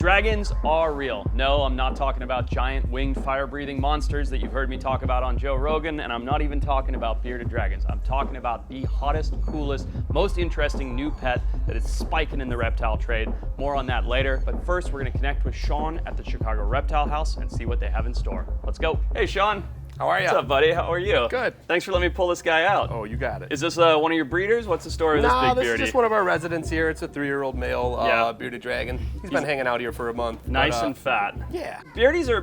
Dragons are real. No, I'm not talking about giant winged fire-breathing monsters that you've heard me talk about on Joe Rogan, and I'm not even talking about bearded dragons. I'm talking about the hottest, coolest, most interesting new pet that is spiking in the reptile trade. More on that later, but first we're gonna connect with Sean at the Chicago Reptile House and see what they have in store. Let's go. Hey, Sean. How are you? What's up, buddy? How are you? Good. Thanks for letting me pull this guy out. Oh, you got it. Is this one of your breeders? What's the story of this big beardy? No, this is just one of our residents here. It's a 3-year-old male bearded dragon. He's been hanging out here for a month. Nice and fat. Yeah. Beardies are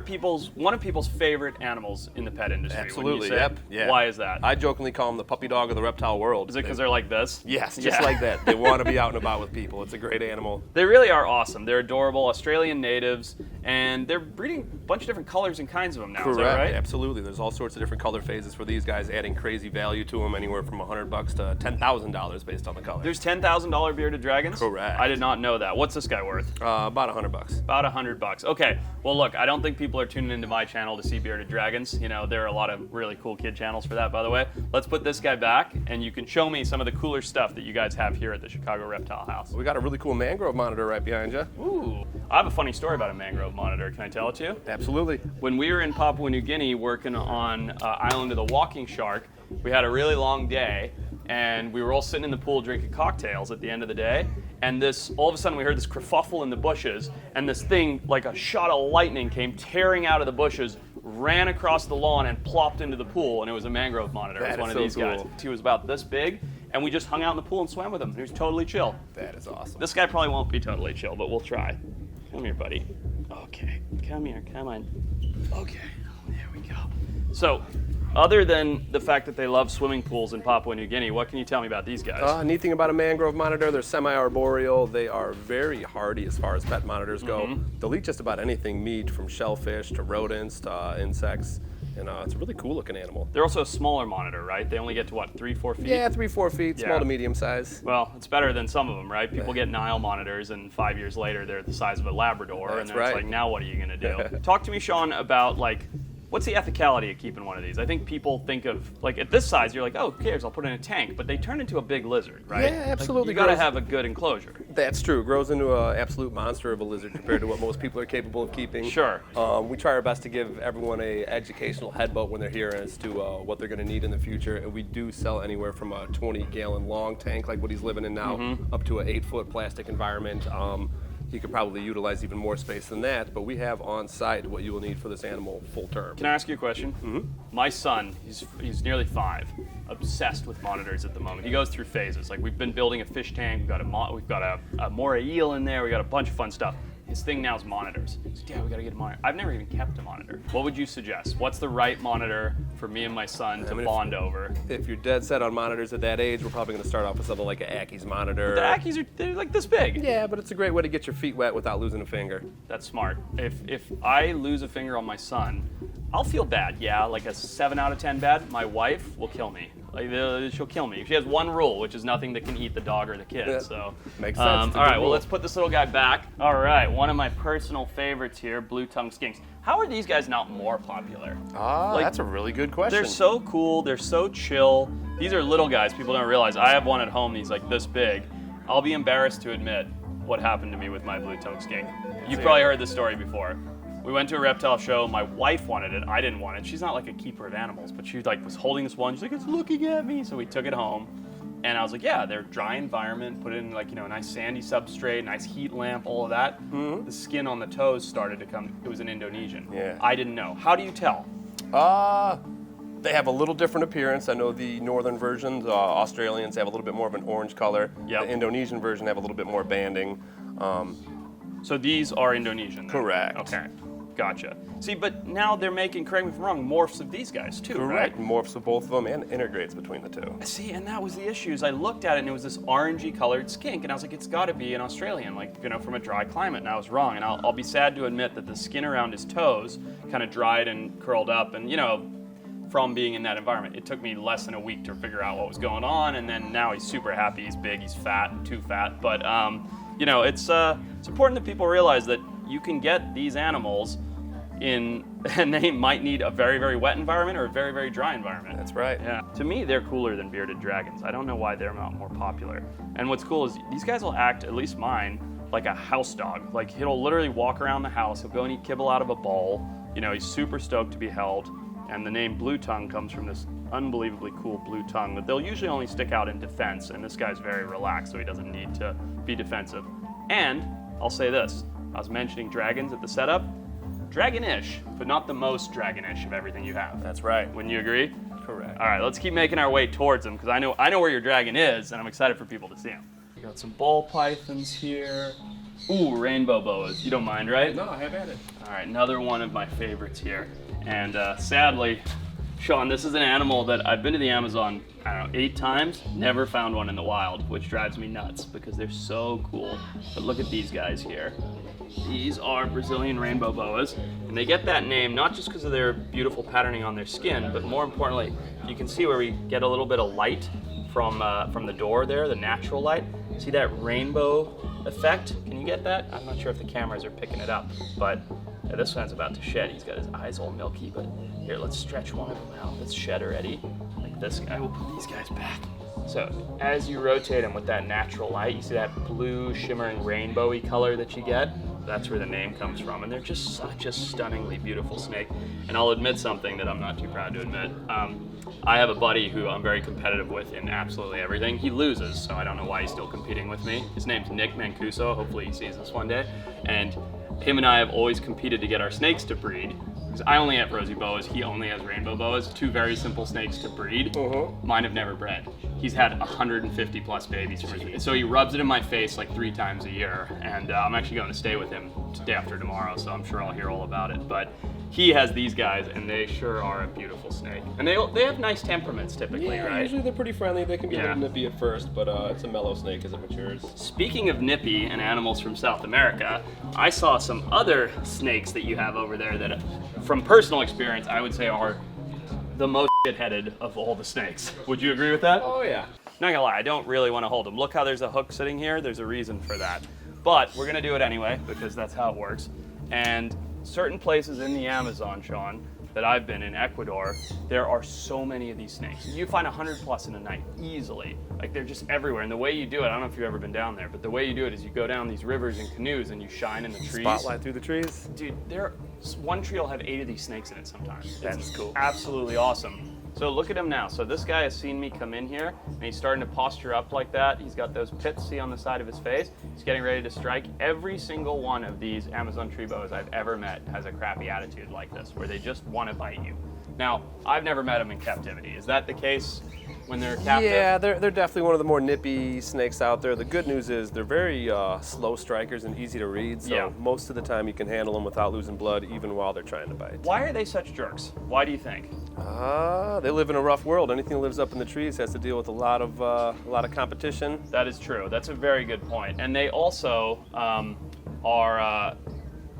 one of people's favorite animals in the pet industry. Absolutely, yep. Yeah. Why is that? I jokingly call them the puppy dog of the reptile world. Is it because they're like this? Yes, just like that. They want to be out and about with people. It's a great animal. They really are awesome. They're adorable, Australian natives, and they're breeding a bunch of different colors and kinds of them now. Correct. Is that right? Absolutely. There's all sorts of different color phases for these guys, adding crazy value to them, anywhere from $100 to $10,000 based on the color. There's $10,000 bearded dragons? Correct. I did not know that. What's this guy worth? About $100. About $100. Okay. Well, look, I don't think people are tuning into my channel to see bearded dragons. You know, there are a lot of really cool kid channels for that, by the way. Let's put this guy back, and you can show me some of the cooler stuff that you guys have here at the Chicago Reptile House. We got a really cool mangrove monitor right behind you. Ooh. I have a funny story about a mangrove monitor. Can I tell it to you? Absolutely. When we were in Papua New Guinea working on Island of the Walking Shark, we had a really long day, and we were all sitting in the pool drinking cocktails at the end of the day, and all of a sudden we heard this kerfuffle in the bushes, and this thing, like a shot of lightning, came tearing out of the bushes, ran across the lawn, and plopped into the pool, and it was a mangrove monitor. It was one of these guys. He was about this big, and we just hung out in the pool and swam with him. He was totally chill. That is awesome. This guy probably won't be totally chill, but we'll try. Come here, buddy. Okay, come here, come on. Okay, there we go. So, other than the fact that they love swimming pools in Papua New Guinea, what can you tell me about these guys? Neat thing about a mangrove monitor, they're semi-arboreal. They are very hardy as far as pet monitors go. They'll eat just about anything meat, from shellfish to rodents to insects. And it's a really cool looking animal. They're also a smaller monitor, right? They only get to what, 3-4 feet? Yeah, 3-4 feet, small to medium size. Well, it's better than some of them, right? People get Nile monitors, and 5 years later they're the size of a Labrador. That's and then right. It's like, now what are you gonna do? Talk to me, Sean, about what's the ethicality of keeping one of these? I think people think of, at this size, you're like, oh, who cares? I'll put it in a tank. But they turn into a big lizard, right? Yeah, absolutely. You gotta have a good enclosure. That's true. It grows into an absolute monster of a lizard compared to what most people are capable of keeping. Sure. We try our best to give everyone a educational headboat when they're here as to what they're gonna need in the future. And we do sell anywhere from a 20-gallon long tank, like what he's living in now, up to an 8-foot plastic environment. He could probably utilize even more space than that, but we have on site what you will need for this animal full term. Can I ask you a question? My son, he's nearly 5, obsessed with monitors at the moment. He goes through phases. Like, we've been building a fish tank, we've got a moray eel in there, we got a bunch of fun stuff. His thing now is monitors. He's like, yeah, we gotta get a monitor. I've never even kept a monitor. What would you suggest? What's the right monitor for me and my son to bond over? If you're dead set on monitors at that age, we're probably gonna start off with something like an Ackies monitor. The Ackies they're like this big. Yeah, but it's a great way to get your feet wet without losing a finger. That's smart. If I lose a finger on my son, I'll feel bad. Yeah, like a 7 out of 10 bad. My wife will kill me. She'll kill me. She has one rule, which is nothing that can eat the dog or the kid. Yeah. So makes sense. All right, well, let's put this little guy back. All right, one of my personal favorites here, blue-tongued skinks. How are these guys not more popular? That's a really good question. They're so cool. They're so chill. These are little guys. People don't realize. I have one at home. He's like this big. I'll be embarrassed to admit what happened to me with my blue-tongued skink. You've probably heard this story before. We went to a reptile show. My wife wanted it. I didn't want it. She's not like a keeper of animals, but she was holding this one. She's like, it's looking at me. So we took it home, and I was like, yeah, they're dry environment. Put it in a nice sandy substrate, nice heat lamp, all of that. The skin on the toes started to come. It was an Indonesian. Yeah. I didn't know. How do you tell? They have a little different appearance. I know the northern versions, Australians, have a little bit more of an orange color. Yep. The Indonesian version have a little bit more banding. So these are Indonesian then? Correct. Okay. Gotcha. See, but now they're making, correct me if I'm wrong, morphs of these guys too, Correct. right? Morphs of both of them and integrates between the two. See, and that was the issue. Is I looked at it and it was this orangey colored skink, and I was like, it's got to be an Australian, from a dry climate, and I was wrong. And I'll be sad to admit that the skin around his toes kind of dried and curled up, and from being in that environment, it took me less than a week to figure out what was going on, and then now he's super happy. He's big, he's fat, and too fat, but it's important that people realize that you can get these animals and they might need a very, very wet environment or a very, very dry environment. That's right. Yeah. To me, they're cooler than bearded dragons. I don't know why they're not more popular. And what's cool is these guys will act, at least mine, like a house dog. Like he'll literally walk around the house. He'll go and eat kibble out of a bowl. You know, he's super stoked to be held. And the name Blue Tongue comes from this unbelievably cool blue tongue that they'll usually only stick out in defense. And this guy's very relaxed, so he doesn't need to be defensive. And I'll say this, I was mentioning dragons at the setup. Dragon-ish, but not the most dragon-ish of everything you have. That's right. Wouldn't you agree? Correct. All right, let's keep making our way towards them because I know where your dragon is, and I'm excited for people to see him. We got some ball pythons here. Ooh, rainbow boas. You don't mind, right? No, have at it. All right, another one of my favorites here. And sadly, Sean, this is an animal that I've been to the Amazon, I don't know, 8 times, never found one in the wild, which drives me nuts because they're so cool. But look at these guys here. These are Brazilian rainbow boas, and they get that name not just because of their beautiful patterning on their skin, but more importantly, you can see where we get a little bit of light from the door there, the natural light. See that rainbow effect? Can you get that? I'm not sure if the cameras are picking it up, but yeah, this one's about to shed. He's got his eyes all milky, but here, let's stretch one of them out. Let's shed already, like this guy. We'll put these guys back. So as you rotate them with that natural light, you see that blue shimmering rainbowy color that you get? That's where the name comes from, and they're just such a stunningly beautiful snake. And I'll admit something that I'm not too proud to admit. I have a buddy who I'm very competitive with in absolutely everything. He loses, so I don't know why he's still competing with me. His name's Nick Mancuso. Hopefully he sees this one day. And him and I have always competed to get our snakes to breed. Because I only have rosy boas, he only has rainbow boas. 2 very simple snakes to breed. Mine have never bred. He's had 150 plus babies from his, so he rubs it in my face like 3 times a year. And I'm actually going to stay with him day after tomorrow, so I'm sure I'll hear all about it. But he has these guys, and they sure are a beautiful snake. And they have nice temperaments typically, right? Usually they're pretty friendly. They can be a little nippy at first, but it's a mellow snake as it matures. Speaking of nippy and animals from South America, I saw some other snakes that you have over there that, from personal experience, I would say are the most shit-headed of all the snakes. Would you agree with that? Oh, yeah. Not gonna lie, I don't really want to hold them. Look how there's a hook sitting here. There's a reason for that. But we're gonna do it anyway because that's how it works. And certain places in the Amazon, Sean, that I've been in Ecuador, there are so many of these snakes. You find 100 plus in a night, easily. Like they're just everywhere. And the way you do it, I don't know if you've ever been down there, but the way you do it is you go down these rivers in canoes and you shine in the trees. Spotlight through the trees? Dude, one tree will have 8 of these snakes in it sometimes. That's cool. Absolutely awesome. So look at him now. So this guy has seen me come in here, and he's starting to posture up like that. He's got those pits, see, on the side of his face. He's getting ready to strike. Every single one of these Amazon tree boas I've ever met has a crappy attitude like this, where they just want to bite you. Now, I've never met them in captivity. Is that the case when they're captive? Yeah, they're definitely one of the more nippy snakes out there. The good news is they're very slow strikers and easy to read, so most of the time you can handle them without losing blood, even while they're trying to bite. Why are they such jerks? Why do you think? They live in a rough world. Anything that lives up in the trees has to deal with a lot of competition. That is true. That's a very good point. And they also are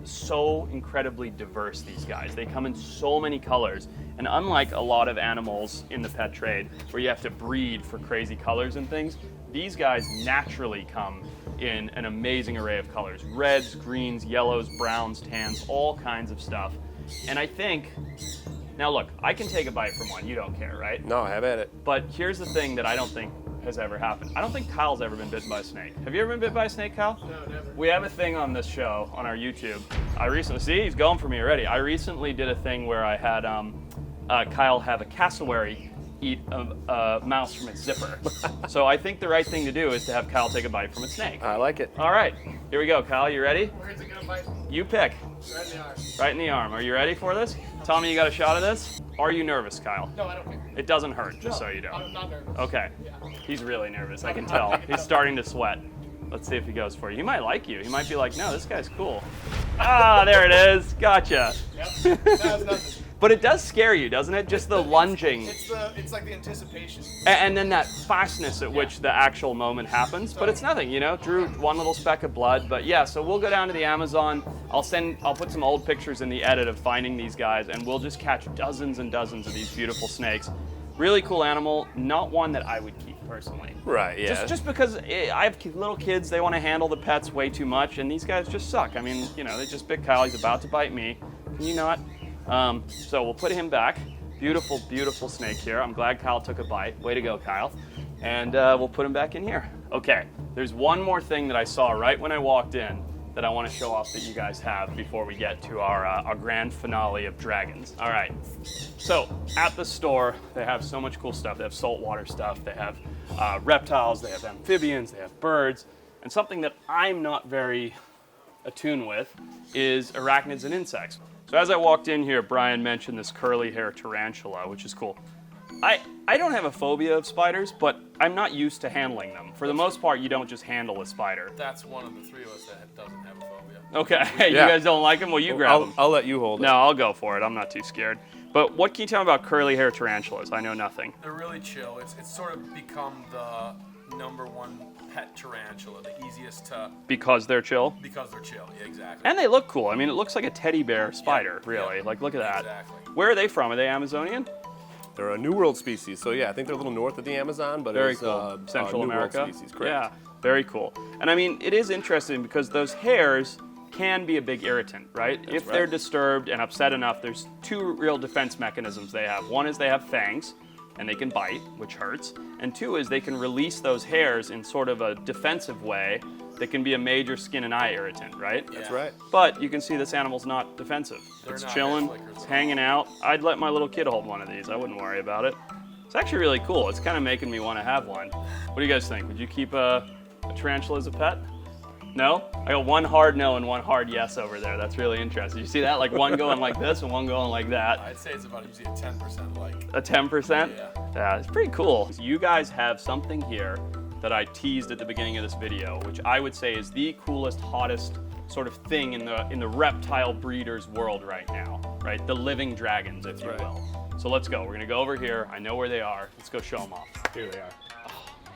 so incredibly diverse, these guys. They come in so many colors. And unlike a lot of animals in the pet trade where you have to breed for crazy colors and things, these guys naturally come in an amazing array of colors. Reds, greens, yellows, browns, tans, all kinds of stuff. And I think, now look, I can take a bite from one. You don't care, right? No, have at it. But here's the thing that I don't think has ever happened. I don't think Kyle's ever been bitten by a snake. Have you ever been bitten by a snake, Kyle? No, never. We have a thing on this show, on our YouTube. See, he's going for me already. I recently did a thing where I had Kyle have a cassowary eat a mouse from its zipper. So I think the right thing to do is to have Kyle take a bite from a snake. I like it. All right, here we go. Kyle, you ready? Where's it gonna bite me? You pick. Right in the arm. Right in the arm. Are you ready for this? Tell me you got a shot of this. Are you nervous, Kyle? No, I don't care. It doesn't hurt, just so you know. I'm not nervous. Okay. Yeah. He's really nervous, I can tell. He's starting to sweat. Let's see if he goes for you. He might like you. He might be like, no, this guy's cool. Ah, there it is. Gotcha. Yep. That was nothing. But it does scare you, doesn't it? Just the lunging. It's like the anticipation. And then that fastness at which the actual moment happens. But it's nothing, you know. Drew one little speck of blood. But yeah, so we'll go down to the Amazon. I'll put some old pictures in the edit of finding these guys, and we'll just catch dozens and dozens of these beautiful snakes. Really cool animal, not one that I would keep personally. Right, yeah. Just because I have little kids, they want to handle the pets way too much, and these guys just suck. I mean, you know, they just bit Kyle. He's about to bite me. Can you not? So we'll put him back. Beautiful, beautiful snake here. I'm glad Kyle took a bite. Way to go, Kyle. And we'll put him back in here. Okay, There's one more thing that I saw right when I walked in that I want to show off that you guys have before we get to our grand finale of dragons. All right, so at the store, they have so much cool stuff. They have saltwater stuff, they have reptiles, they have amphibians, they have birds, and something that I'm not very attuned with is arachnids and insects. So as I walked in here, Brian mentioned this curly hair tarantula, which is cool. I don't have a phobia of spiders, but I'm not used to handling them. For the most part, you don't just handle a spider. That's one of the three of us that doesn't have a phobia. Okay, you Yeah. guys don't like them? Well, you grab them. I'll let you hold it. No, I'll go for it. I'm not too scared. But what can you tell me about curly hair tarantulas? I know nothing. They're really chill. It's sort of become the #1 pet tarantula, the easiest to, Because they're chill? because they're chill. Yeah, exactly. And they look cool. I mean, it looks like a teddy bear spider, Yeah, really. yeah. Like, look at that. Exactly. Where are they from? Are they Amazonian? They're a New World species, so yeah, I think they're a little north of the Amazon, but Very it's cool. Central New America? World species, correct? Yeah, very cool. And I mean, it is interesting because those hairs can be a big irritant, right? If they're right. disturbed and upset enough, there's two real defense mechanisms they have. One is they have fangs, and they can bite, which hurts. And two is they can release those hairs in sort of a defensive way that can be a major skin and eye irritant, right? That's Yeah. right. But you can see this animal's not defensive. They're It's not chilling, hair flickers it's at hanging out. I'd let my little kid hold one of these. I wouldn't worry about it. It's actually really cool. It's kind of making me want to have one. What do you guys think? Would you keep a tarantula as a pet? No? I got one hard no and one hard yes over there. That's really interesting. You see that? Like one going like this and one going like that. I'd say it's about usually a 10% like. A 10%? Yeah. Yeah, it's pretty cool. You guys have something here that I teased at the beginning of this video, which I would say is the coolest, hottest sort of thing in the reptile breeders world right now, right? The living dragons, if you right. will. So let's go. We're gonna go over here. I know where they are. Let's go show them off. Here they are.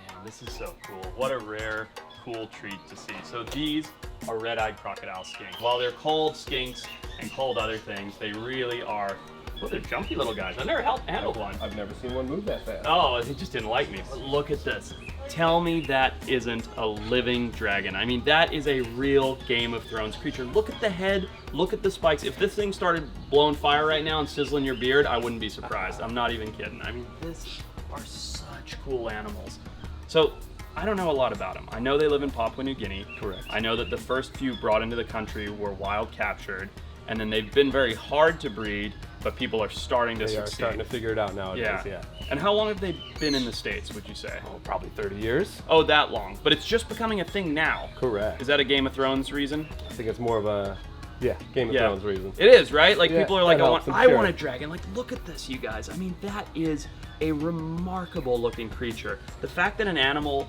Man, this is so cool. What a rare, cool treat to see. So these are red-eyed crocodile skink. While they're cold skinks and cold other things, they really are, well, they're jumpy little guys. I've never handled one. I've never seen one move that fast. Oh, he just didn't like me. But look at this. Tell me that isn't a living dragon. I mean, that is a real Game of Thrones creature. Look at the head, look at the spikes. If this thing started blowing fire right now and sizzling your beard, I wouldn't be surprised. I'm not even kidding. I mean, these are such cool animals. So, I don't know a lot about them. I know they live in Papua New Guinea. Correct. I know that the first few brought into the country were wild captured, and then they've been very hard to breed, but people are starting to They are succeed. starting to figure it out nowadays, yeah. And how long have they been in the States, would you say? Oh, probably 30 years. Oh, that long. But it's just becoming a thing now. Correct. Is that a Game of Thrones reason? I think it's more of a, Game of Thrones reason. It is, right? Like, Yeah, people are like, that helps, I'm I sure. want a dragon. Like, look at this, you guys. I mean, that is a remarkable looking creature. The fact that an animal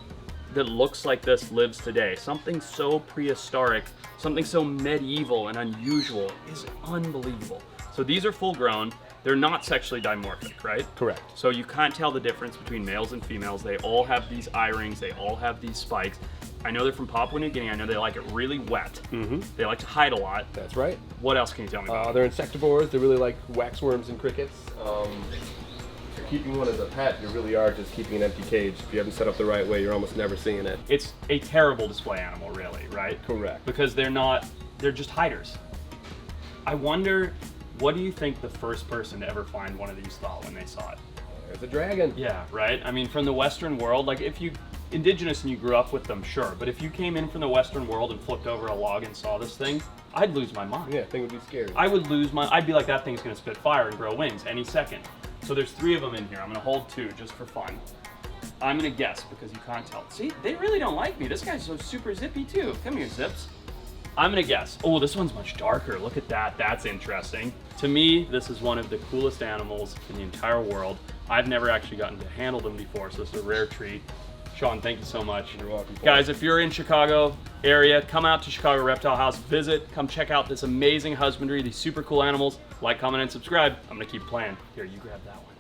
that looks like this lives today, something so prehistoric, something so medieval and unusual, is unbelievable. So these are full grown. They're not sexually dimorphic, right? Correct. So you can't tell the difference between males and females. They all have these eye rings. They all have these spikes. I know they're from Papua New Guinea. I know they like it really wet. Mm-hmm. They like to hide a lot. That's right. What else can you tell me about? They're insectivores. They really like waxworms and crickets. If you're keeping one as a pet, you really are just keeping an empty cage. If you haven't set up the right way, you're almost never seeing it. It's a terrible display animal, really, right? Correct. Because they're just hiders. I wonder, what do you think the first person to ever find one of these thought when they saw it? There's a dragon. Yeah, right? I mean, from the Western world, like if you indigenous and you grew up with them, sure. But if you came in from the Western world and flipped over a log and saw this thing, I'd lose my mind. Yeah, thing would be scary. I'd be like, that thing's gonna spit fire and grow wings any second. So there's 3 of them in here. I'm gonna hold 2 just for fun. I'm gonna guess because you can't tell. See, they really don't like me. This guy's so super zippy too. Come here, Zips. I'm gonna guess. Oh, this one's much darker. Look at that. That's interesting. To me, this is one of the coolest animals in the entire world. I've never actually gotten to handle them before, so it's a rare treat. Sean, thank you so much. You're welcome. Guys, if you're in Chicago area, come out to Chicago Reptile House, visit, come check out this amazing husbandry, these super cool animals. Like, comment, and subscribe. I'm gonna keep playing. Here, you grab that one.